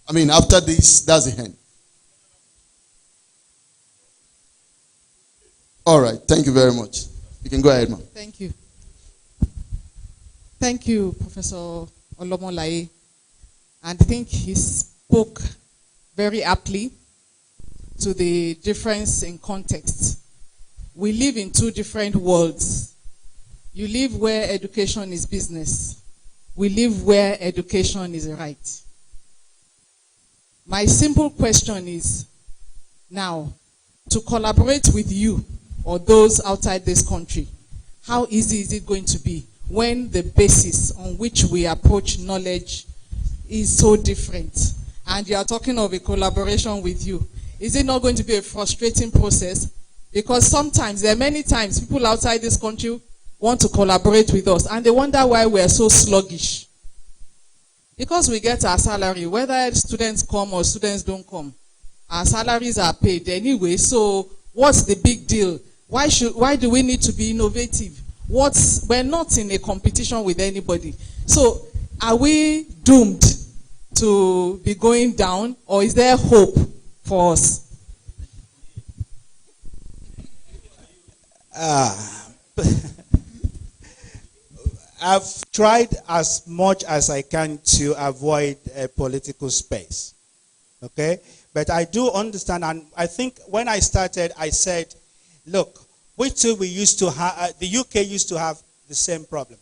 I mean, after this, that's the hand. All right. Thank you very much. You can go ahead, ma'am. Thank you. Thank you, Professor OLOMOLAIYE. And I think he spoke very aptly to the difference in context. We live in two different worlds. You live where education is business. We live where education is a right. My simple question is, now, to collaborate with you or those outside this country, how easy is it going to be when the basis on which we approach knowledge is so different? And you are talking of a collaboration with you. Is it not going to be a frustrating process? Because sometimes, there are many times, people outside this country want to collaborate with us, and they wonder why we are so sluggish. Because we get our salary, whether students come or students don't come, our salaries are paid anyway, so what's the big deal? Why do we need to be innovative? We're not in a competition with anybody. So are we doomed to be going down, or is there hope for us? I've tried as much as I can to avoid a political space, okay? But I do understand, and I think when I started, I said, look, we used to have, the UK used to have the same problem,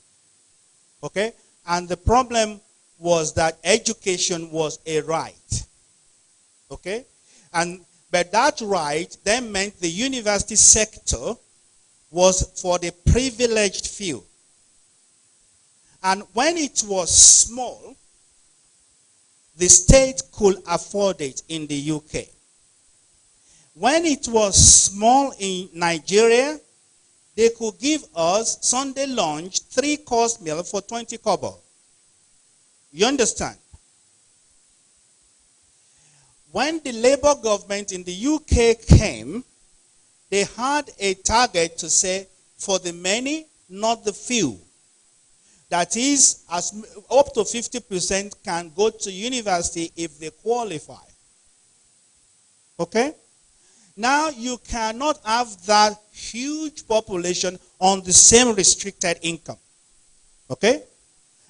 okay? And the problem was that education was a right, okay? But that right then meant the university sector was for the privileged few. And when it was small, the state could afford it in the UK. When it was small in Nigeria, they could give us Sunday lunch, 3-course meal for 20 kobo. You understand? When the Labour government in the UK came, they had a target to say, for the many, not the few. That is, up to 50% can go to university if they qualify. Okay? Now, you cannot have that huge population on the same restricted income. Okay?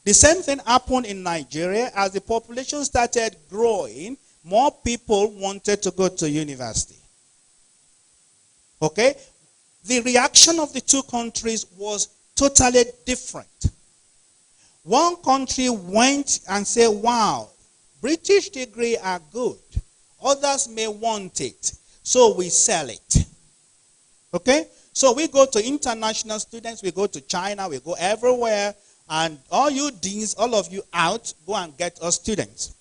The same thing happened in Nigeria. As the population started growing, more people wanted to go to university. Okay? The reaction of the two countries was totally different. One country went and said, wow, British degree are good. Others may want it. So we sell it. Okay? So we go to international students, we go to China, we go everywhere, and all you deans, all of you out, go and get us students.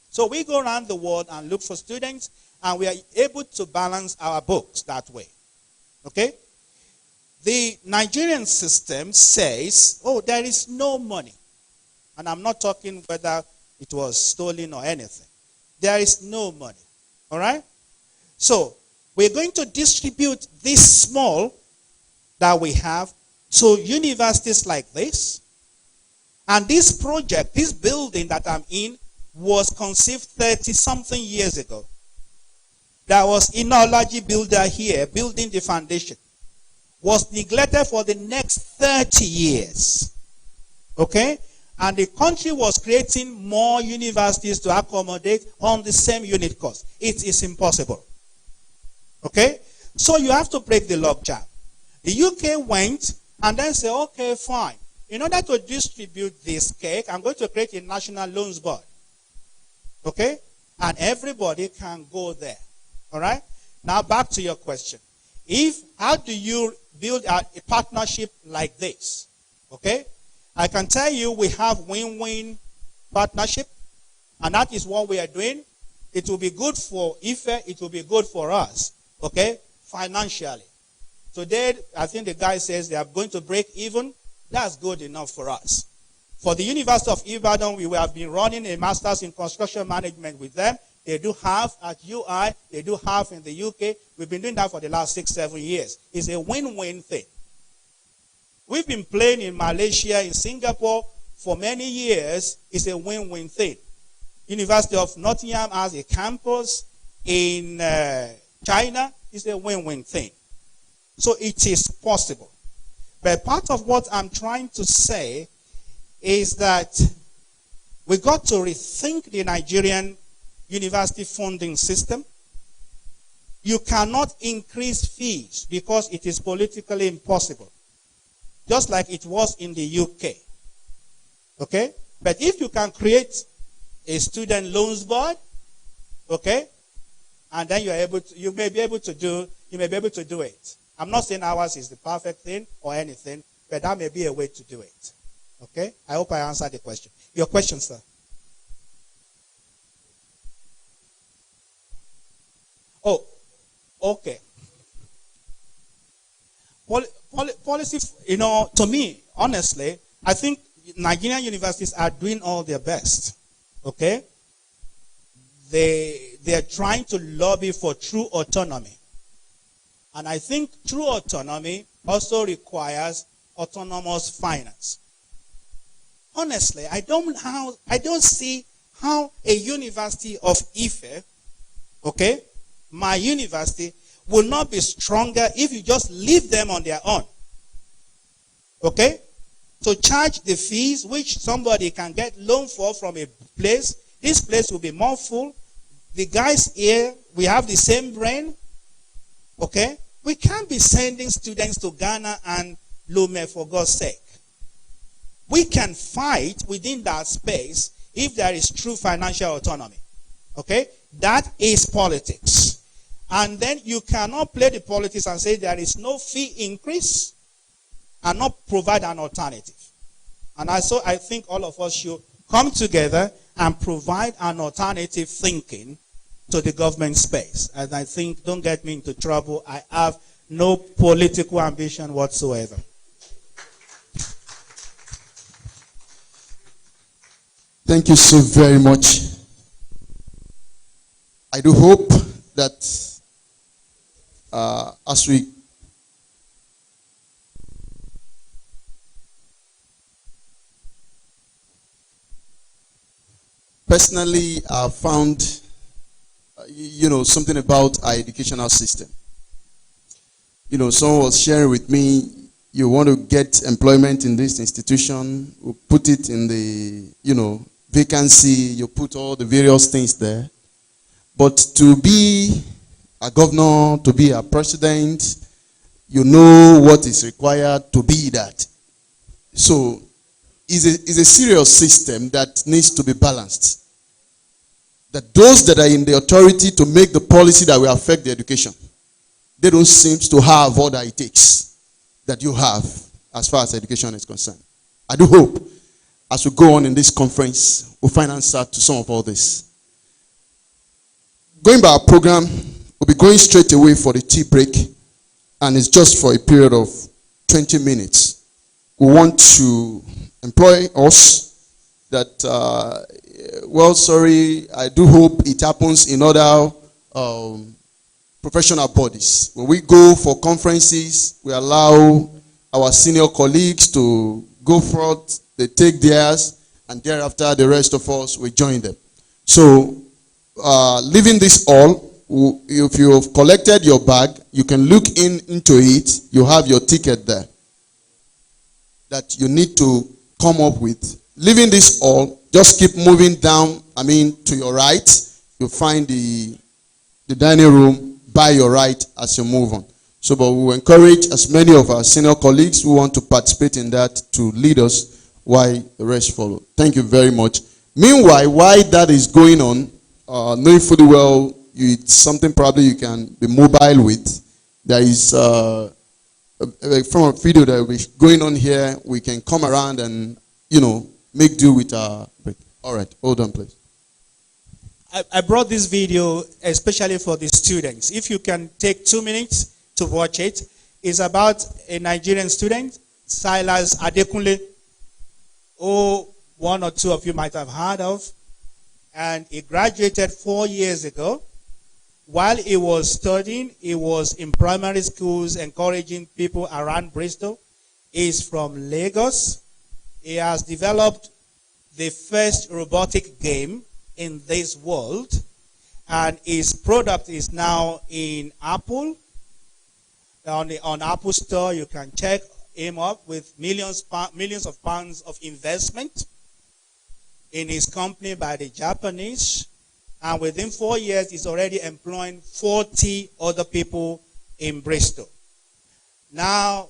So we go around the world and look for students, and we are able to balance our books that way. Okay? The Nigerian system says, oh, there is no money. And I'm not talking whether it was stolen or anything. There is no money. All right? So, we're going to distribute this small that we have to universities like this. And this project, this building that I'm in, was conceived 30-something years ago. There was Inology builder here, building the foundation. Was neglected for the next 30 years. Okay? And the country was creating more universities to accommodate on the same unit cost. It is impossible. Okay? So you have to break the logjam. The UK went and then said, okay, fine. In order to distribute this cake, I'm going to create a national loans board. Okay? And everybody can go there. All right? Now back to your question. How do you build a partnership like this? Okay? I can tell you we have win-win partnership, and that is what we are doing. It will be good for IFE, it will be good for us, okay, financially. Today, I think the guy says they are going to break even. That's good enough for us. For the University of Ibadan, we have been running a master's in construction management with them. They do half at UI, they do half in the UK. We've been doing that for the last 6-7 years. It's a win-win thing. We've been playing in Malaysia, in Singapore for many years. It's a win-win thing. University of Nottingham has a campus in China. It's a win-win thing. So it is possible. But part of what I'm trying to say is that we got to rethink the Nigerian university funding system. You cannot increase fees because it is politically impossible. Just like it was in the UK. Okay? But if you can create a student loans board, okay, and then you may be able to do it. I'm not saying ours is the perfect thing or anything, but that may be a way to do it. Okay? I hope I answered the question. Your question, sir. Oh, okay. Policy, to me, honestly, I think Nigerian universities are doing all their best. Okay? They're trying to lobby for true autonomy. And I think true autonomy also requires autonomous finance. Honestly, I don't see how a university of Ife, okay, my university, will not be stronger if you just leave them on their own. Okay? To charge the fees which somebody can get loan for from a place, this place will be more full. The guys here, we have the same brain. Okay? We can't be sending students to Ghana and Lome for God's sake. We can fight within that space if there is true financial autonomy. Okay? That is politics. And then you cannot play the politics and say there is no fee increase and not provide an alternative. And I think all of us should come together and provide an alternative thinking to the government space. And I think, don't get me into trouble, I have no political ambition whatsoever. Thank you so very much. I do hope that as we personally found something about our educational system. Someone was sharing with me, you want to get employment in this institution, we put it in the vacancy, you put all the various things there. But to be a governor, to be a president, you know what is required to be that. So it's a serious system that needs to be balanced. That those that are in the authority to make the policy that will affect the education, they don't seem to have all that it takes that you have as far as education is concerned. I do hope as we go on in this conference, we'll find answer to some of all this. Going by our program, we'll be going straight away for the tea break, and it's just for a period of 20 minutes. We want to employ us that, I do hope it happens in other professional bodies. When we go for conferences, we allow our senior colleagues to go forth, they take theirs, and thereafter the rest of us will join them. So, leaving this all, if you have collected your bag, you can look into it. You have your ticket there that you need to come up with. Leaving this all, just keep moving down, to your right. You'll find the dining room by your right as you move on. So, but we will encourage as many of our senior colleagues who want to participate in that to lead us while the rest follow. Thank you very much. Meanwhile, while that is going on, knowing fully well it's something probably you can be mobile with, there is from a video that will be going on here, we can come around and make do with our break. All right, hold on please. I brought this video especially for the students. If you can take 2 minutes to watch it. It's about a Nigerian student, Silas Adekunle, who one or two of you might have heard of. And he graduated 4 years ago. While he was studying, he was in primary schools encouraging people around Bristol. He's from Lagos. He has developed the first robotic game in this world, and his product is now in Apple. On Apple Store, you can check him up with millions of pounds of investment in his company by the Japanese, and within 4 years, he's already employing 40 other people in Bristol. Now,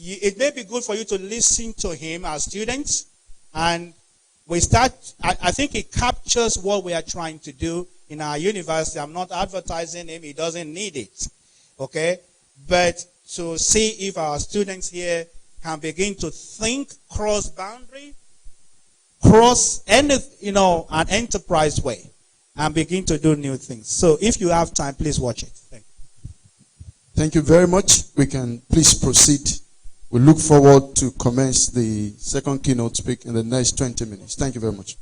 it may be good for you to listen to him as students, and I think it captures what we are trying to do in our university. I'm not advertising him. He doesn't need it. Okay? But to see if our students here can begin to think cross-boundary, an enterprise way, and begin to do new things. So if you have time, please watch it. Thank you. Thank you very much. We can please proceed. We look forward to commence the second keynote speak in the next 20 minutes. Thank you very much.